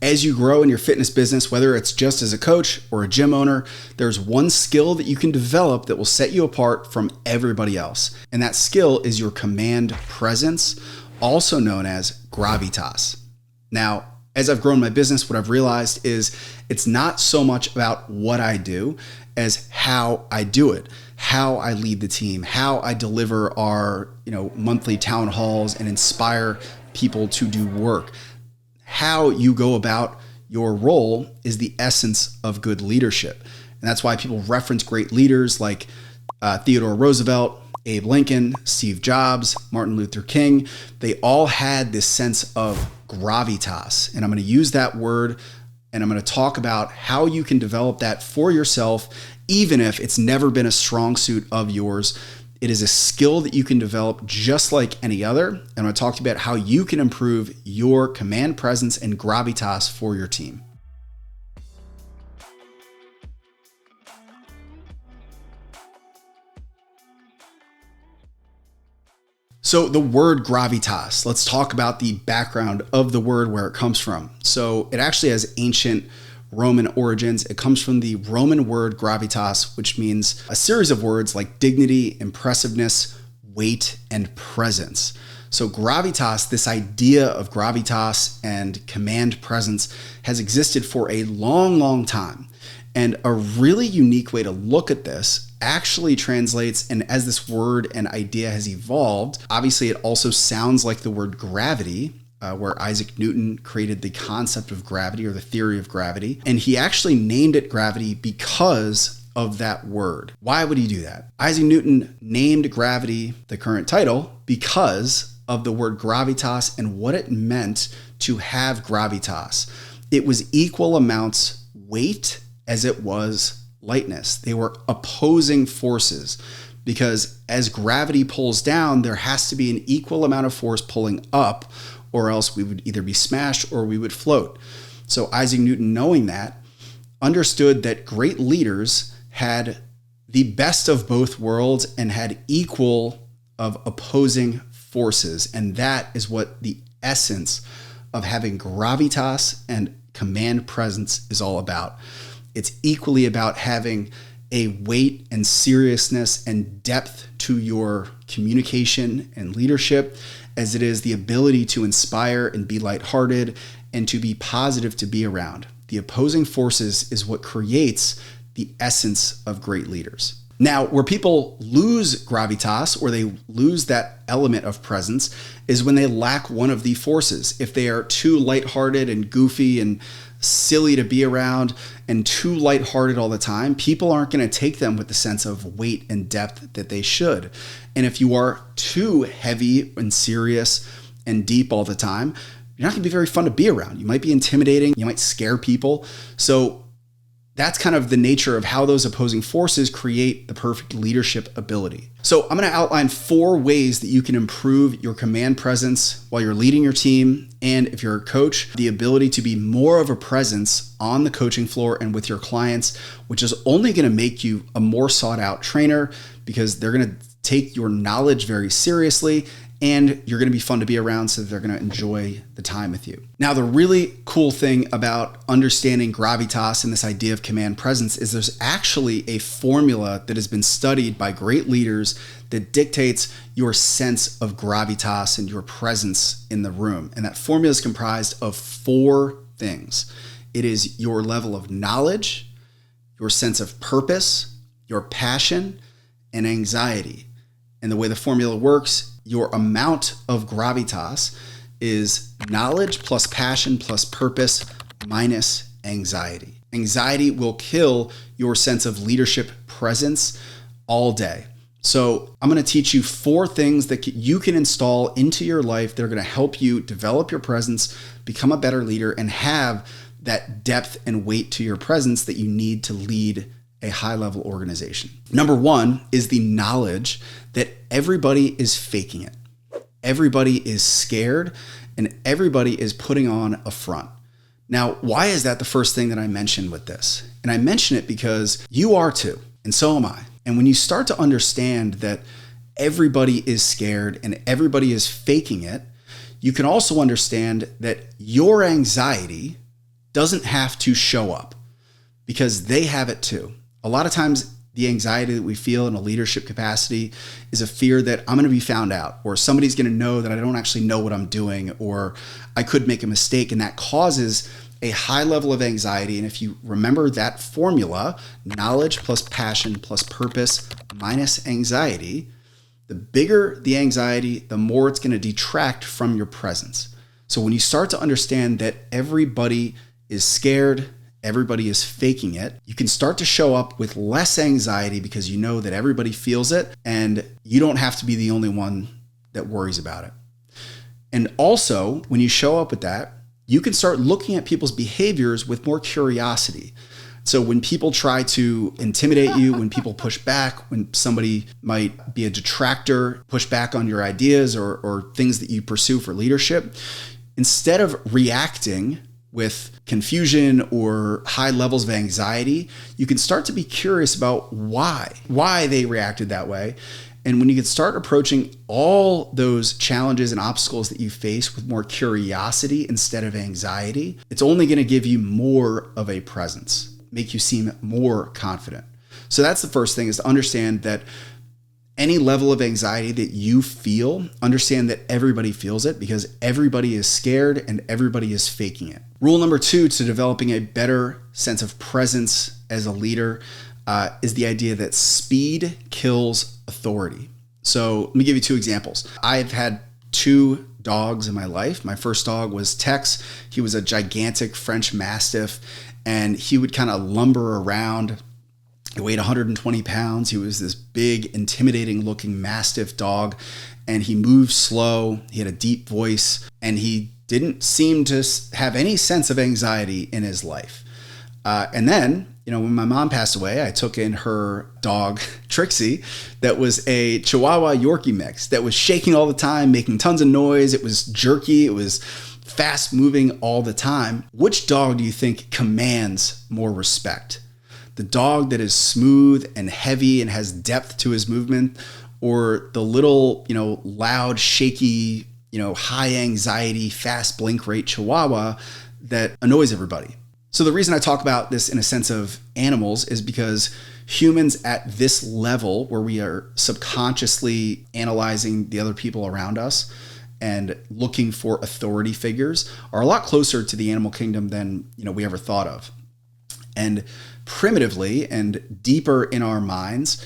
As you grow in your fitness business, whether it's just as a coach or a gym owner, there's one skill that you can develop that will set you apart from everybody else. And that skill is your command presence, also known as gravitas. Now, as I've grown my business, what I've realized is it's not so much about what I do as how I do it, how I lead the team, how I deliver our, monthly town halls and inspire people to do work. How you go about your role is the essence of good leadership. And that's why people reference great leaders like Theodore Roosevelt, Abe Lincoln, Steve Jobs, Martin Luther King. They all had this sense of gravitas. And I'm going to use that word and I'm going to talk about how you can develop that for yourself, even if it's never been a strong suit of yours. It is a skill that you can develop just like any other. And I'm going to talk to you about how you can improve your command presence and gravitas for your team. So the word gravitas, let's talk about the background of the word, where it comes from. So it actually has ancient Roman origins. It comes from the Roman word gravitas, which means a series of words like dignity, impressiveness, weight, and presence. So gravitas, this idea of gravitas and command presence, has existed for a long, long time. And a really unique way to look at this actually translates, and as this word and idea has evolved, obviously it also sounds like the word gravity, where Isaac Newton created the concept of gravity or the theory of gravity. And he actually named it gravity because of that word. Why would he do that? Isaac Newton named gravity the current title because of the word gravitas and what it meant to have gravitas. It was equal amounts weight as it was lightness. They were opposing forces because as gravity pulls down, there has to be an equal amount of force pulling up, or else we would either be smashed or we would float. So Isaac Newton, knowing that, understood that great leaders had the best of both worlds and had equal of opposing forces. And that is what the essence of having gravitas and command presence is all about. It's equally about having a weight and seriousness and depth to your communication and leadership, as it is the ability to inspire and be lighthearted and to be positive to be around. The opposing forces is what creates the essence of great leaders. Now, where people lose gravitas, or they lose that element of presence, is when they lack one of the forces. If they are too lighthearted and goofy and silly to be around and too lighthearted all the time, people aren't going to take them with the sense of weight and depth that they should. And if you are too heavy and serious and deep all the time, you're not going to be very fun to be around. You might be intimidating. You might scare people. So that's kind of the nature of how those opposing forces create the perfect leadership ability. So I'm going to outline 4 ways that you can improve your command presence while you're leading your team. And if you're a coach, the ability to be more of a presence on the coaching floor and with your clients, which is only going to make you a more sought out trainer because they're going to take your knowledge very seriously, and you're going to be fun to be around, so that they're going to enjoy the time with you. Now, the really cool thing about understanding gravitas and this idea of command presence is there's actually a formula that has been studied by great leaders that dictates your sense of gravitas and your presence in the room. And that formula is comprised of 4 things. It is your level of knowledge, your sense of purpose, your passion, and anxiety. And the way the formula works, your amount of gravitas is knowledge plus passion plus purpose minus anxiety. Anxiety will kill your sense of leadership presence all day. So I'm going to teach you 4 things that you can install into your life that are going to help you develop your presence, become a better leader, and have that depth and weight to your presence that you need to lead a high-level organization. Number 1 is the knowledge that everybody is faking it. Everybody is scared and everybody is putting on a front. Now, why is that the first thing that I mentioned with this? And I mention it because you are too, and so am I. And when you start to understand that everybody is scared and everybody is faking it, you can also understand that your anxiety doesn't have to show up because they have it too. A lot of times the anxiety that we feel in a leadership capacity is a fear that I'm going to be found out, or somebody's going to know that I don't actually know what I'm doing, or I could make a mistake. And that causes a high level of anxiety. And if you remember that formula, knowledge plus passion plus purpose minus anxiety, the bigger the anxiety, the more it's going to detract from your presence. So when you start to understand that everybody is scared, everybody is faking it, you can start to show up with less anxiety because you know that everybody feels it and you don't have to be the only one that worries about it. And also, when you show up with that, you can start looking at people's behaviors with more curiosity. So when people try to intimidate you, when people push back, when somebody might be a detractor, push back on your ideas or things that you pursue for leadership, instead of reacting with confusion or high levels of anxiety, you can start to be curious about why they reacted that way. And when you can start approaching all those challenges and obstacles that you face with more curiosity instead of anxiety, it's only going to give you more of a presence, make you seem more confident. So that's the first thing, is to understand that any level of anxiety that you feel, understand that everybody feels it because everybody is scared and everybody is faking it. Rule number 2 to developing a better sense of presence as a leader is the idea that speed kills authority. So let me give you 2 examples. I've had 2 dogs in my life. My first dog was Tex. He was a gigantic French Mastiff, and he would kind of lumber around. He weighed 120 pounds. He was this big, intimidating looking Mastiff dog, and he moved slow. He had a deep voice, and he didn't seem to have any sense of anxiety in his life. And then, when my mom passed away, I took in her dog, Trixie, that was a Chihuahua Yorkie mix that was shaking all the time, making tons of noise. It was jerky. It was fast moving all the time. Which dog do you think commands more respect? The dog that is smooth and heavy and has depth to his movement, or the little, loud, shaky, high anxiety, fast blink rate Chihuahua that annoys everybody? So the reason I talk about this in a sense of animals is because humans at this level, where we are subconsciously analyzing the other people around us and looking for authority figures, are a lot closer to the animal kingdom than we ever thought of. And primitively and deeper in our minds,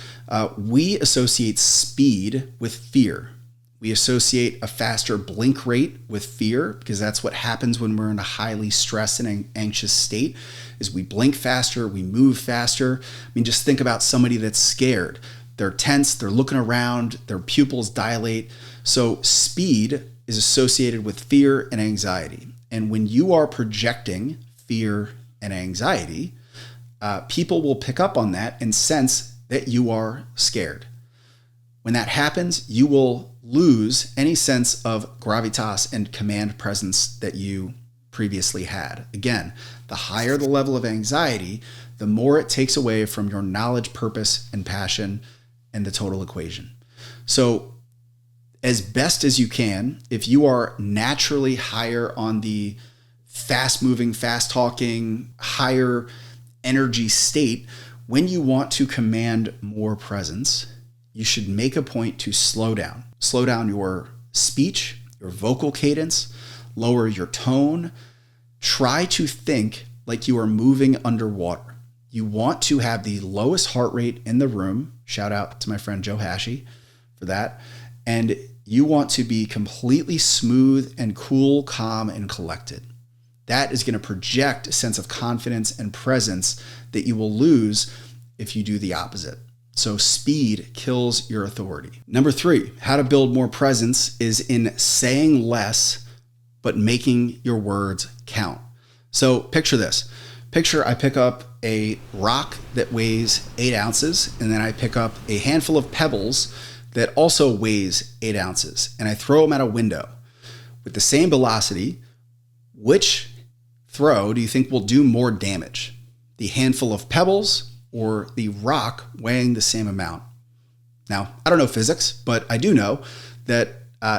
we associate speed with fear. We associate a faster blink rate with fear because that's what happens when we're in a highly stressed and anxious state, is we blink faster, we move faster. Just think about somebody that's scared. They're tense, they're looking around, their pupils dilate. So speed is associated with fear and anxiety. And when you are projecting fear and anxiety, people will pick up on that and sense that you are scared. When that happens, you will lose any sense of gravitas and command presence that you previously had. Again, the higher the level of anxiety, the more it takes away from your knowledge, purpose, and passion and the total equation. So as best as you can, if you are naturally higher on the fast-moving, fast-talking, higher energy state, when you want to command more presence, you should make a point to slow down. Slow down your speech, your vocal cadence, lower your tone. Try to think like you are moving underwater. You want to have the lowest heart rate in the room. Shout out to my friend Joe Hashi for that. And you want to be completely smooth and cool, calm, and collected. That is going to project a sense of confidence and presence that you will lose if you do the opposite. So speed kills your authority. Number 3, how to build more presence is in saying less, but making your words count. So picture this. Picture I pick up a rock that weighs 8 ounces, and then I pick up a handful of pebbles that also weighs 8 ounces, and I throw them at a window. With the same velocity, which throw do you think will do more damage? The handful of pebbles or the rock weighing the same amount? Now, I don't know physics, but I do know that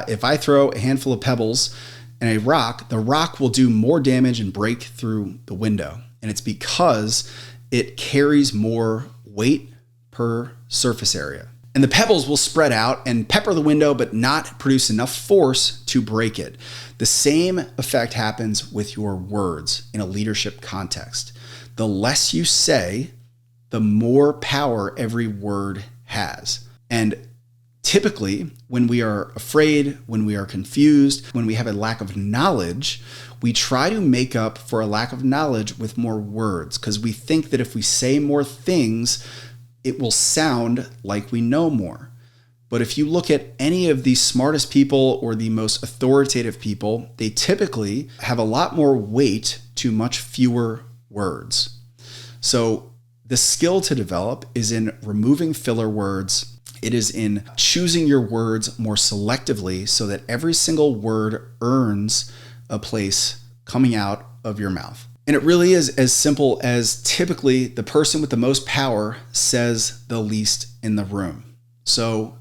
if I throw a handful of pebbles And the rock will do more damage and break through the window. And it's because it carries more weight per surface area. And the pebbles will spread out and pepper the window, but not produce enough force to break it. The same effect happens with your words in a leadership context. The less you say, the more power every word has. And typically, when we are afraid, when we are confused, when we have a lack of knowledge, we try to make up for a lack of knowledge with more words, because we think that if we say more things, it will sound like we know more. But if you look at any of the smartest people or the most authoritative people, they typically have a lot more weight to much fewer words. So the skill to develop is in removing filler words. It is in choosing your words more selectively so that every single word earns a place coming out of your mouth. And it really is as simple as typically the person with the most power says the least in the room. So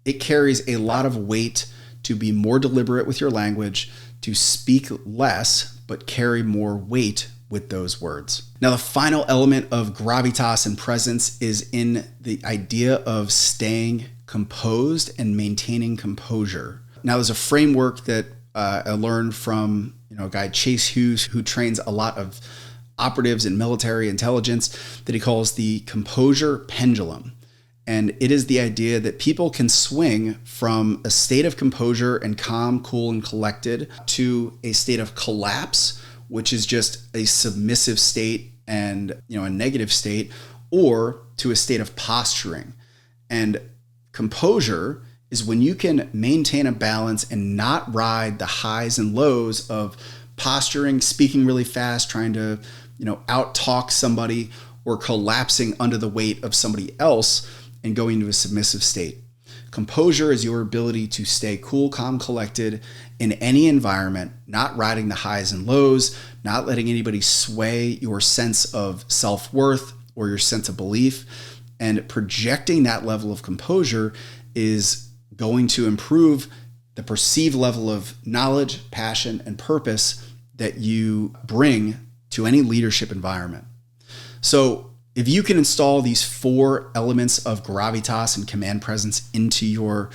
it carries a lot of weight to be more deliberate with your language, to speak less, but carry more weight with those words. Now, the final element of gravitas and presence is in the idea of staying composed and maintaining composure. Now, there's a framework that I learned from a guy, Chase Hughes, who trains a lot of operatives in military intelligence, that he calls the composure pendulum. And it is the idea that people can swing from a state of composure and calm, cool, and collected to a state of collapse, which is just a submissive state and a negative state, or to a state of posturing. And composure is when you can maintain a balance and not ride the highs and lows of posturing, speaking really fast, trying to out-talk somebody, or collapsing under the weight of somebody else and going into a submissive state. Composure is your ability to stay cool, calm, collected in any environment, not riding the highs and lows, not letting anybody sway your sense of self-worth or your sense of belief. And projecting that level of composure is going to improve the perceived level of knowledge, passion, and purpose that you bring to any leadership environment. So if you can install these 4 elements of gravitas and command presence into your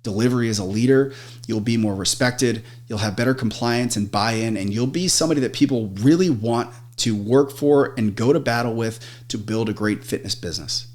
delivery as a leader, you'll be more respected, you'll have better compliance and buy-in, and you'll be somebody that people really want to work for and go to battle with to build a great fitness business.